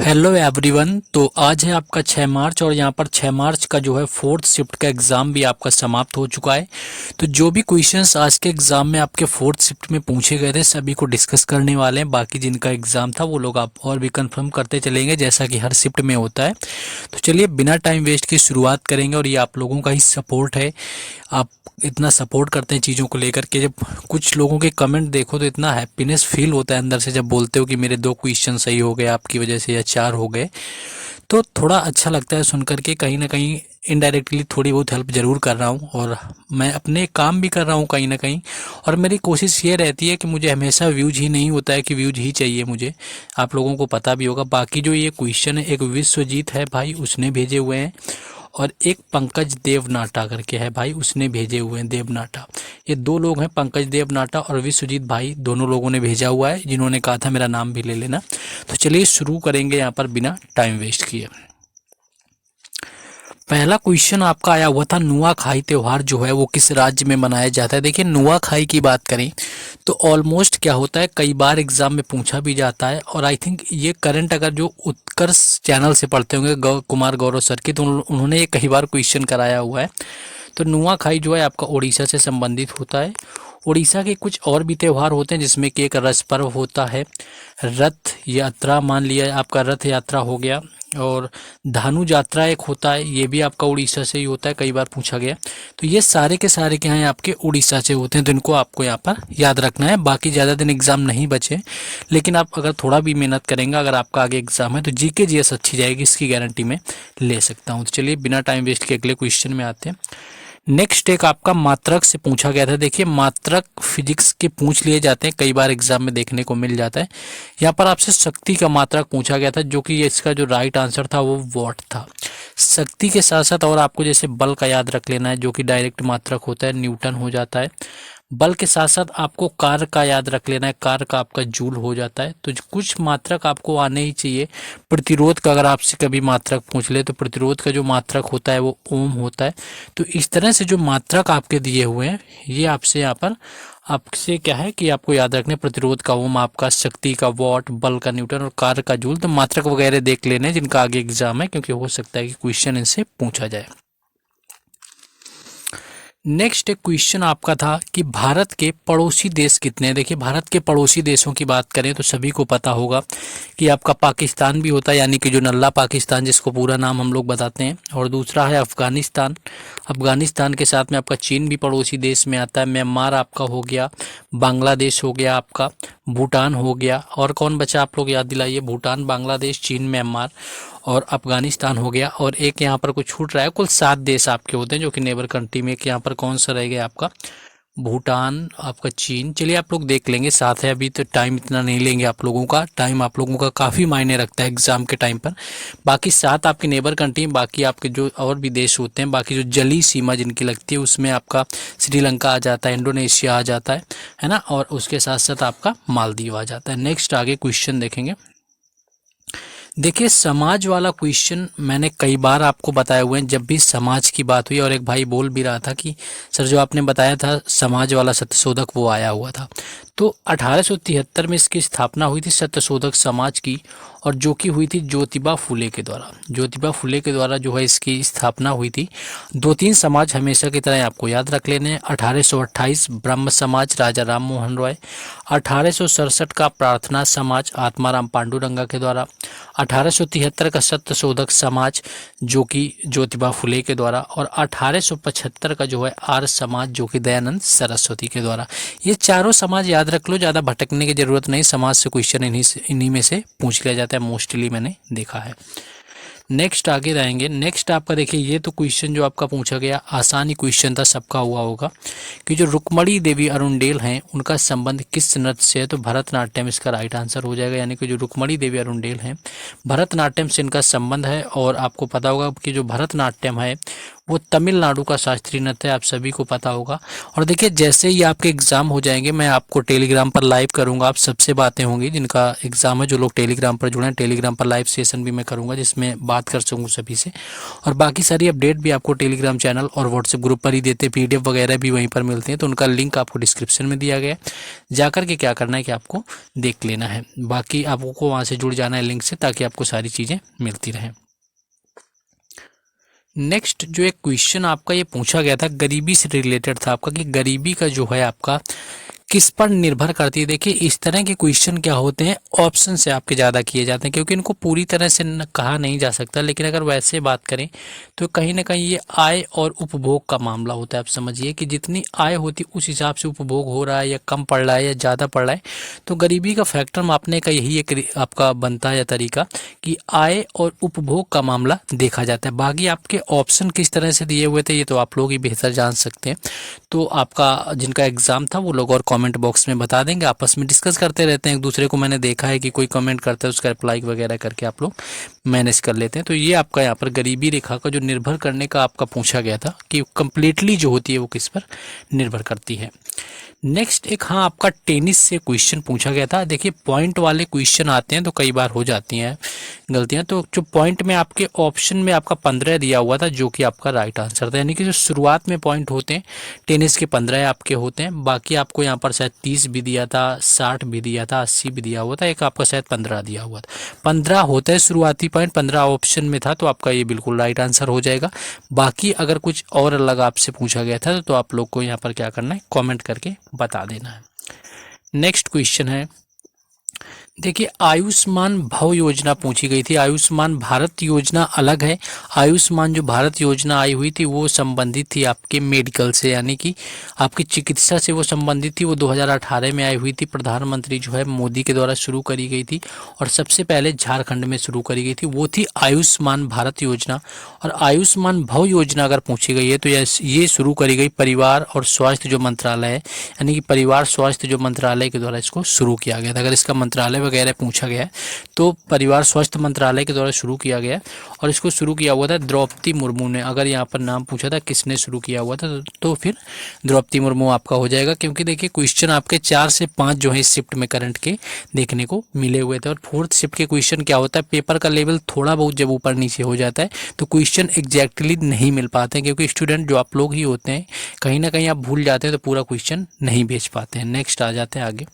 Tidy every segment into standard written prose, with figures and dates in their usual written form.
Hello everyone. तो आज है आपका 6 मार्च और यहाँ पर 6 मार्च का जो है फोर्थ शिफ्ट का एग्ज़ाम भी आपका समाप्त हो चुका है। तो जो भी क्वेश्चंस आज के एग्ज़ाम में आपके फोर्थ शिफ्ट में पूछे गए थे सभी को डिस्कस करने वाले हैं। बाकी जिनका एग्ज़ाम था वो लोग आप और भी कंफर्म करते चलेंगे जैसा कि हर शिफ्ट में होता है। तो चलिए बिना टाइम वेस्ट की शुरुआत करेंगे और ये आप लोगों का ही सपोर्ट है। आप इतना सपोर्ट करते हैं चीज़ों को लेकर के। जब कुछ लोगों के कमेंट देखो तो इतना हैप्पीनेस फील होता है अंदर से जब बोलते हो कि मेरे 2 क्वेश्चन सही हो गए आपकी वजह से या 4 हो गए। तो थोड़ा अच्छा लगता है सुन करके। कहीं ना कहीं इनडायरेक्टली थोड़ी बहुत हेल्प ज़रूर कर रहा हूँ और मैं अपने काम भी कर रहा हूँ कहीं ना कहीं। और मेरी कोशिश ये रहती है कि मुझे हमेशा व्यूज ही नहीं होता है कि व्यूज ही चाहिए मुझे। आप लोगों को पता भी होगा। बाकी जो ये क्वेश्चन है एक विश्वजीत है भाई उसने भेजे हुए हैं और एक पंकज देवनाटा करके है भाई उसने भेजे हुए हैं देवनाटा। ये 2 लोग हैं, पंकज देवनाटा और विश्वजीत भाई, दोनों लोगों ने भेजा हुआ है जिन्होंने कहा था मेरा नाम भी ले लेना। तो चलिए शुरू करेंगे यहाँ पर बिना टाइम वेस्ट किए। पहला क्वेश्चन आपका आया हुआ था नुआखाई त्योहार जो है वो किस राज्य में मनाया जाता है। देखिए नुआखाई की बात करें तो ऑलमोस्ट क्या होता है कई बार एग्जाम में पूछा भी जाता है और आई थिंक ये करंट अगर जो उत्कर्ष चैनल से पढ़ते होंगे कुमार गौरव सर की तो उन्होंने ये कई बार क्वेश्चन कराया हुआ है। तो नुआखाई जो है आपका उड़ीसा से संबंधित होता है। उड़ीसा के कुछ और भी त्यौहार होते हैं जिसमें कि एक रस पर्व होता है, रथ यात्रा मान लिया आपका रथ यात्रा हो गया, और धानु यात्रा एक होता है ये भी आपका उड़ीसा से ही होता है, कई बार पूछा गया। तो ये सारे के सारे क्या हैं आपके उड़ीसा से होते हैं, तो इनको आपको यहाँ पर याद रखना है। बाकी ज़्यादा दिन एग्जाम नहीं बचे, लेकिन आप अगर थोड़ा भी मेहनत करेंगे, अगर आपका आगे एग्जाम है तो जीके जीएस अच्छी जाएगी, इसकी गारंटी मैं ले सकता हूँ। तो चलिए बिना टाइम वेस्ट के अगले क्वेश्चन में आते हैं। नेक्स्ट एक आपका मात्रक से पूछा गया था। देखिए मात्रक फिजिक्स के पूछ लिए जाते हैं, कई बार एग्जाम में देखने को मिल जाता है। यहाँ पर आपसे शक्ति का मात्रक पूछा गया था, जो कि इसका जो राइट आंसर था वो वॉट था। शक्ति के साथ साथ और आपको जैसे बल का याद रख लेना है, जो कि डायरेक्ट मात्रक होता है, न्यूटन हो जाता है। बल के साथ साथ आपको कार का याद रख लेना है, कार का आपका जूल हो जाता है। तो कुछ मात्रक आपको आने ही चाहिए। प्रतिरोध का अगर आपसे कभी मात्रक पूछ ले तो प्रतिरोध का जो मात्रक होता है वो ओम होता है। तो इस तरह से जो मात्रक आपके दिए हुए हैं ये आपसे यहाँ पर आपसे क्या है कि आपको याद रखने, प्रतिरोध का ओम, आपका शक्ति का वॉट, बल का न्यूटन और कार्य का जूल। तो मात्रक वगैरह देख लेने जिनका आगे एग्जाम है, क्योंकि हो सकता है कि क्वेश्चन इनसे पूछा जाए। नेक्स्ट एक क्वेश्चन आपका था कि भारत के पड़ोसी देश कितने हैं। देखिए भारत के पड़ोसी देशों की बात करें तो सभी को पता होगा कि आपका पाकिस्तान भी होता है, यानी कि जो नल्ला पाकिस्तान जिसको पूरा नाम हम लोग बताते हैं, और दूसरा है अफगानिस्तान। अफगानिस्तान के साथ में आपका चीन भी पड़ोसी देश में आता है। म्यांमार आपका हो गया, बांग्लादेश हो गया, आपका भूटान हो गया, और कौन बचा आप लोग याद दिलाइए। भूटान, बांग्लादेश, चीन, म्यांमार और अफगानिस्तान हो गया। और एक यहाँ पर कुछ छूट रहा है, कुल 7 देश आपके होते हैं जो कि नेबर कंट्री में। एक यहाँ पर कौन सा रह गया आपका, भूटान, आपका चीन। चलिए आप लोग देख लेंगे, साथ है अभी, तो टाइम इतना नहीं लेंगे आप लोगों का। टाइम आप लोगों का काफ़ी मायने रखता है एग्जाम के टाइम पर। बाकी 7 आपके नेबर कंट्री, बाकी आपके जो और भी देश होते हैं, बाकी जो जली सीमा जिनकी लगती है उसमें आपका श्रीलंका आ जाता है, इंडोनेशिया आ जाता है ना, और उसके साथ साथ आपका मालदीव आ जाता है। नेक्स्ट आगे क्वेश्चन देखेंगे। देखिए समाज वाला क्वेश्चन मैंने कई बार आपको बताए हुए हैं जब भी समाज की बात हुई, और एक भाई बोल भी रहा था कि सर जो आपने बताया था समाज वाला सत्यशोधक वो आया हुआ था। तो 1873 में इसकी स्थापना हुई थी सत्यशोधक समाज की, और जो कि हुई थी ज्योतिबा फुले के द्वारा। ज्योतिबा फुले के द्वारा जो है इसकी स्थापना हुई थी। 2-3 समाज हमेशा की तरह आपको याद रख लेने हैं। 1828 ब्रह्म समाज राजा राम मोहन रॉय, 1867 का प्रार्थना समाज आत्माराम पांडुरंगा के द्वारा, 1873 का सत्यशोधक समाज जो कि ज्योतिबा फुले के द्वारा, और 1875 का जो है आर्य समाज जो कि दयानंद सरस्वती के द्वारा। ये चारों समाज याद रख लो, ज़्यादा भटकने की जरूरत नहीं। समाज से क्वेश्चन इन्हीं में से पूछ लिया जाता है, मोस्टली मैंने देखा है। नेक्स्ट आगे रहेंगे। नेक्स्ट आपका देखिए, ये तो क्वेश्चन जो आपका पूछा गया आसानी क्वेश्चन था, सबका हुआ होगा कि जो रुक्मणी देवी अरुणडेल हैं उनका संबंध किस नृत्य से है। तो भरतनाट्यम इसका राइट आंसर हो जाएगा, यानी कि जो रुक्मणी देवी अरुणडेल हैं भरतनाट्यम से इनका संबंध है। और आपको पता होगा कि जो भरतनाट्यम है वो तमिलनाडु का शास्त्रीय नृत्य है, आप सभी को पता होगा। और देखिए जैसे ही आपके एग्ज़ाम हो जाएंगे मैं आपको टेलीग्राम पर लाइव करूंगा, आप सबसे बातें होंगी जिनका एग्ज़ाम है, जो लोग टेलीग्राम पर जुड़े हैं, टेलीग्राम पर लाइव सेशन भी मैं करूंगा जिसमें बात कर सकूँ सभी से। और बाकी सारी अपडेट भी आपको टेलीग्राम चैनल और व्हाट्सएप ग्रुप पर ही देते हैं, PDF वगैरह भी वहीं पर मिलते हैं, तो उनका लिंक आपको डिस्क्रिप्शन में दिया गया है, जाकर के क्या करना है कि आपको देख लेना है। बाकी आपको वहाँ से जुड़ जाना है लिंक से, ताकि आपको सारी चीज़ें मिलती रहें। नेक्स्ट जो एक क्वेश्चन आपका ये पूछा गया था, गरीबी से रिलेटेड था आपका, कि गरीबी का जो है आपका किस पर निर्भर करती है। देखिए इस तरह के क्वेश्चन क्या होते हैं, ऑप्शन से आपके ज़्यादा किए जाते हैं, क्योंकि इनको पूरी तरह से कहा नहीं जा सकता, लेकिन अगर वैसे बात करें तो कहीं ना कहीं ये आय और उपभोग का मामला होता है। आप समझिए कि जितनी आय होती उस हिसाब से उपभोग हो रहा है, या कम पड़ रहा है या ज़्यादा पड़ रहा है। तो गरीबी का फैक्टर मापने का यही एक आपका बनता है तरीका, कि आय और उपभोग का मामला देखा जाता है। बाकी आपके ऑप्शन किस तरह से दिए हुए थे ये तो आप लोग ही बेहतर जान सकते हैं। तो आपका जिनका एग्ज़ाम था वो लोग और कमेंट बॉक्स में बता देंगे, आपस में डिस्कस करते रहते हैं एक दूसरे को। मैंने देखा है कि कोई कमेंट करता है उसका रिप्लाई वगैरह करके आप लोग मैनेज कर लेते हैं। तो ये आपका यहाँ पर गरीबी रेखा का जो निर्भर करने का आपका पूछा गया था कि कंप्लीटली जो होती है वो किस पर निर्भर करती है। नेक्स्ट एक हाँ आपका टेनिस से क्वेश्चन पूछा गया था। देखिए पॉइंट वाले क्वेश्चन आते हैं तो कई बार हो जाती हैं गलतियां। तो जो पॉइंट में आपके ऑप्शन में आपका 15 दिया हुआ था, जो कि आपका राइट आंसर था, यानी कि जो शुरुआत में पॉइंट होते हैं टेनिस के 15 आपके होते हैं। बाकी आपको यहाँ पर शायद 30 भी दिया था, 60 भी दिया था, 80 भी दिया हुआ था, एक आपका शायद 15 दिया हुआ था। 15 होता है शुरुआती पॉइंट, 15 ऑप्शन में था, तो आपका ये बिल्कुल राइट आंसर हो जाएगा। बाकी अगर कुछ और अलग आपसे पूछा गया था तो आप लोग को यहाँ पर क्या करना है, कॉमेंट करके बता देना है। नेक्स्ट क्वेश्चन है, देखिए आयुष्मान भव योजना पूछी गई थी। आयुष्मान भारत योजना अलग है। आयुष्मान जो भारत योजना आई हुई थी वो संबंधित थी आपके मेडिकल से, यानी कि आपकी चिकित्सा से वो संबंधित थी। वो 2018 में आई हुई थी, प्रधानमंत्री जो है मोदी के द्वारा शुरू करी गई थी, और सबसे पहले झारखंड में शुरू करी गई थी, वो थी आयुष्मान भारत योजना। और आयुष्मान भव योजना अगर पूछी गई है तो ये शुरू करी गई परिवार और स्वास्थ्य जो मंत्रालय है, यानी कि परिवार स्वास्थ्य जो मंत्रालय के द्वारा इसको शुरू किया गया था। अगर इसका मंत्रालय वगैरह पूछा गया है तो परिवार स्वास्थ्य मंत्रालय के द्वारा शुरू किया गया, और इसको शुरू किया हुआ था द्रौपदी मुर्मू ने। अगर यहाँ पर नाम पूछा था किसने शुरू किया हुआ था तो फिर द्रौपदी मुर्मू आपका हो जाएगा, क्योंकि देखिए क्वेश्चन आपके 4 से 5 जो है इस शिफ्ट में करंट के देखने को मिले हुए थे। और 4th शिफ्ट के क्वेश्चन क्या होता है, पेपर का लेवल थोड़ा बहुत जब ऊपर नीचे हो जाता है तो क्वेश्चन एग्जैक्टली नहीं मिल पाते हैं, क्योंकि स्टूडेंट जो आप लोग ही होते हैं कहीं ना कहीं आप भूल जाते हैं तो पूरा क्वेश्चन नहीं भेज पाते हैं। नेक्स्ट आ जाते हैं आगे।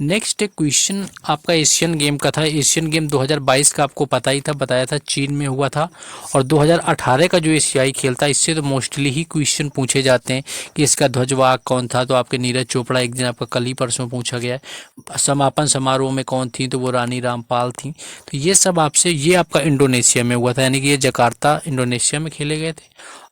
नेक्स्ट एक क्वेश्चन आपका एशियन गेम का था। एशियन गेम 2022 का आपको पता ही था, बताया था चीन में हुआ था। और 2018 का जो एशियाई खेल था, इससे तो मोस्टली ही क्वेश्चन पूछे जाते हैं कि इसका ध्वजवाहक कौन था, तो आपके नीरज चोपड़ा एक दिन आपका कल ही परसों पूछा गया है। समापन समारोह में कौन थी, तो वो रानी रामपाल थी। तो ये सब आपसे, ये आपका इंडोनेशिया में हुआ था, यानी कि ये जकार्ता इंडोनेशिया में खेले गए थे,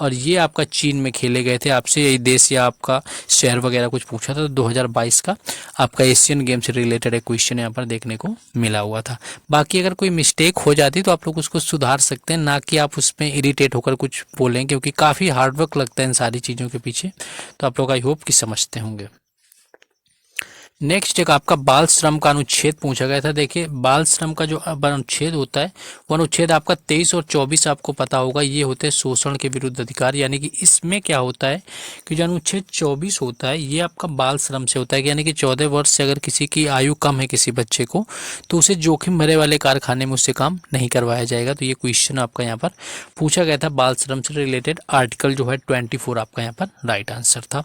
और ये आपका चीन में खेले गए थे। आपसे यही देश या आपका शहर वगैरह कुछ पूछा था। तो 2022 का आपका एशियन गेम से रिलेटेड एक क्वेश्चन यहाँ पर देखने को मिला हुआ था। बाकी अगर कोई मिस्टेक हो जाती तो आप लोग उसको सुधार सकते हैं, ना कि आप उसमें इरिटेट होकर कुछ बोलें, क्योंकि काफ़ी हार्डवर्क लगता है इन सारी चीज़ों के पीछे। तो आप लोग आई होप कि समझते होंगे। नेक्स्ट एक आपका बाल श्रम का अनुच्छेद पूछा गया था। देखिए बाल श्रम का जो अनुच्छेद होता है वो अनुच्छेद आपका 23 और 24 आपको पता होगा, ये होते हैं शोषण के विरुद्ध अधिकार। यानी कि इसमें क्या होता है कि जो अनुच्छेद 24 होता है ये आपका बाल श्रम से होता है, यानी कि 14 वर्ष से अगर किसी की आयु कम है किसी बच्चे को, तो उसे जोखिम भरे वाले कारखाने में उससे काम नहीं करवाया जाएगा। तो ये क्वेश्चन आपका यहाँ पर पूछा गया था बाल श्रम से रिलेटेड। आर्टिकल जो है 24 आपका यहाँ पर राइट आंसर था।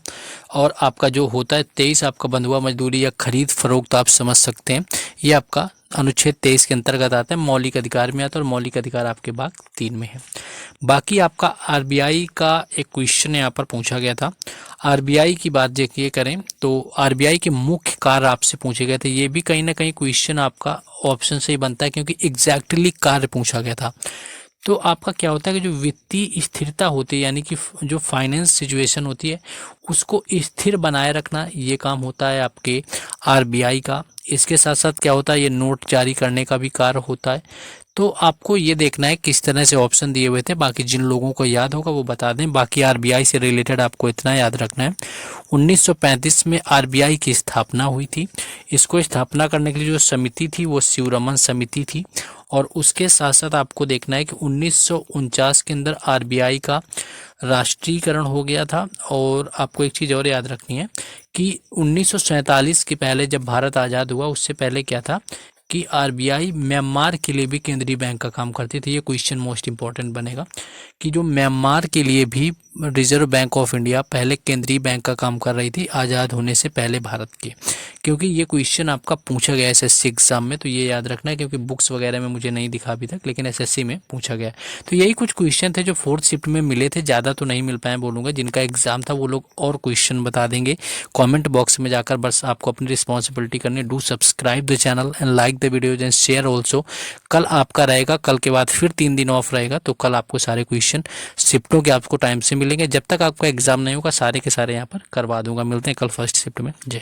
और आपका जो होता है 23 आपका बंधुआ मजदूरी या खरीद फरोख्त आप समझ सकते हैं, ये आपका अनुच्छेद 23 के अंतर्गत आता है, मौलिक अधिकार में आता है, और मौलिक अधिकार आपके भाग 3 में है। बाकी आपका आरबीआई का एक क्वेश्चन यहाँ पर पूछा गया था। आरबीआई की बात देखिए करें तो आरबीआई के मुख्य कार्य आपसे पूछे गए थे। ये भी कहीं ना कहीं क्वेश्चन आपका ऑप्शन से ही बनता है, क्योंकि एग्जैक्टली कार्य पूछा गया था। तो आपका क्या होता है कि जो वित्तीय स्थिरता होती है, यानी कि जो फाइनेंस सिचुएशन होती है उसको स्थिर बनाए रखना, ये काम होता है आपके आरबीआई का। इसके साथ साथ क्या होता है, ये नोट जारी करने का भी कार्य होता है। तो आपको ये देखना है किस तरह से ऑप्शन दिए हुए थे। बाकी जिन लोगों को याद होगा वो बता दें। बाकी आरबीआई से रिलेटेड आपको इतना याद रखना है, 1935 में आरबीआई की स्थापना हुई थी। इसको स्थापना करने के लिए जो समिति थी वो शिवरमन समिति थी, और उसके साथ साथ आपको देखना है कि 1949 के अंदर आरबीआई का राष्ट्रीयकरण हो गया था। और आपको एक चीज़ और याद रखनी है कि 1947 के पहले जब भारत आज़ाद हुआ उससे पहले क्या था कि आरबीआई म्यांमार के लिए भी केंद्रीय बैंक का काम करती थी। ये क्वेश्चन मोस्ट इंपॉर्टेंट बनेगा कि जो म्यांमार के लिए भी रिजर्व बैंक ऑफ इंडिया पहले केंद्रीय बैंक का काम कर रही थी आज़ाद होने से पहले भारत के, क्योंकि ये क्वेश्चन आपका पूछा गया एसएससी एग्जाम में, तो ये याद रखना है क्योंकि बुक्स वगैरह में मुझे नहीं दिखा अभी तक, लेकिन एसएससी में पूछा गया। तो यही कुछ क्वेश्चन थे जो फोर्थ शिफ्ट में मिले थे, ज़्यादा तो नहीं मिल पाए बोलूँगा। जिनका एग्जाम था वो लोग और क्वेश्चन बता देंगे कॉमेंट बॉक्स में जाकर। बस आपको अपनी रिस्पॉन्सिबिलिटी करनी, do subscribe the channel and like the videos and share also. कल आपका रहेगा, कल के बाद फिर 3 दिन ऑफ रहेगा, तो कल आपको सारे क्वेश्चन शिफ्टों के आपको टाइम से मिलेंगे। जब तक आपका एग्जाम नहीं होगा सारे के सारे यहाँ पर करवा दूंगा। मिलते हैं कल फर्स्ट शिफ्ट में। जय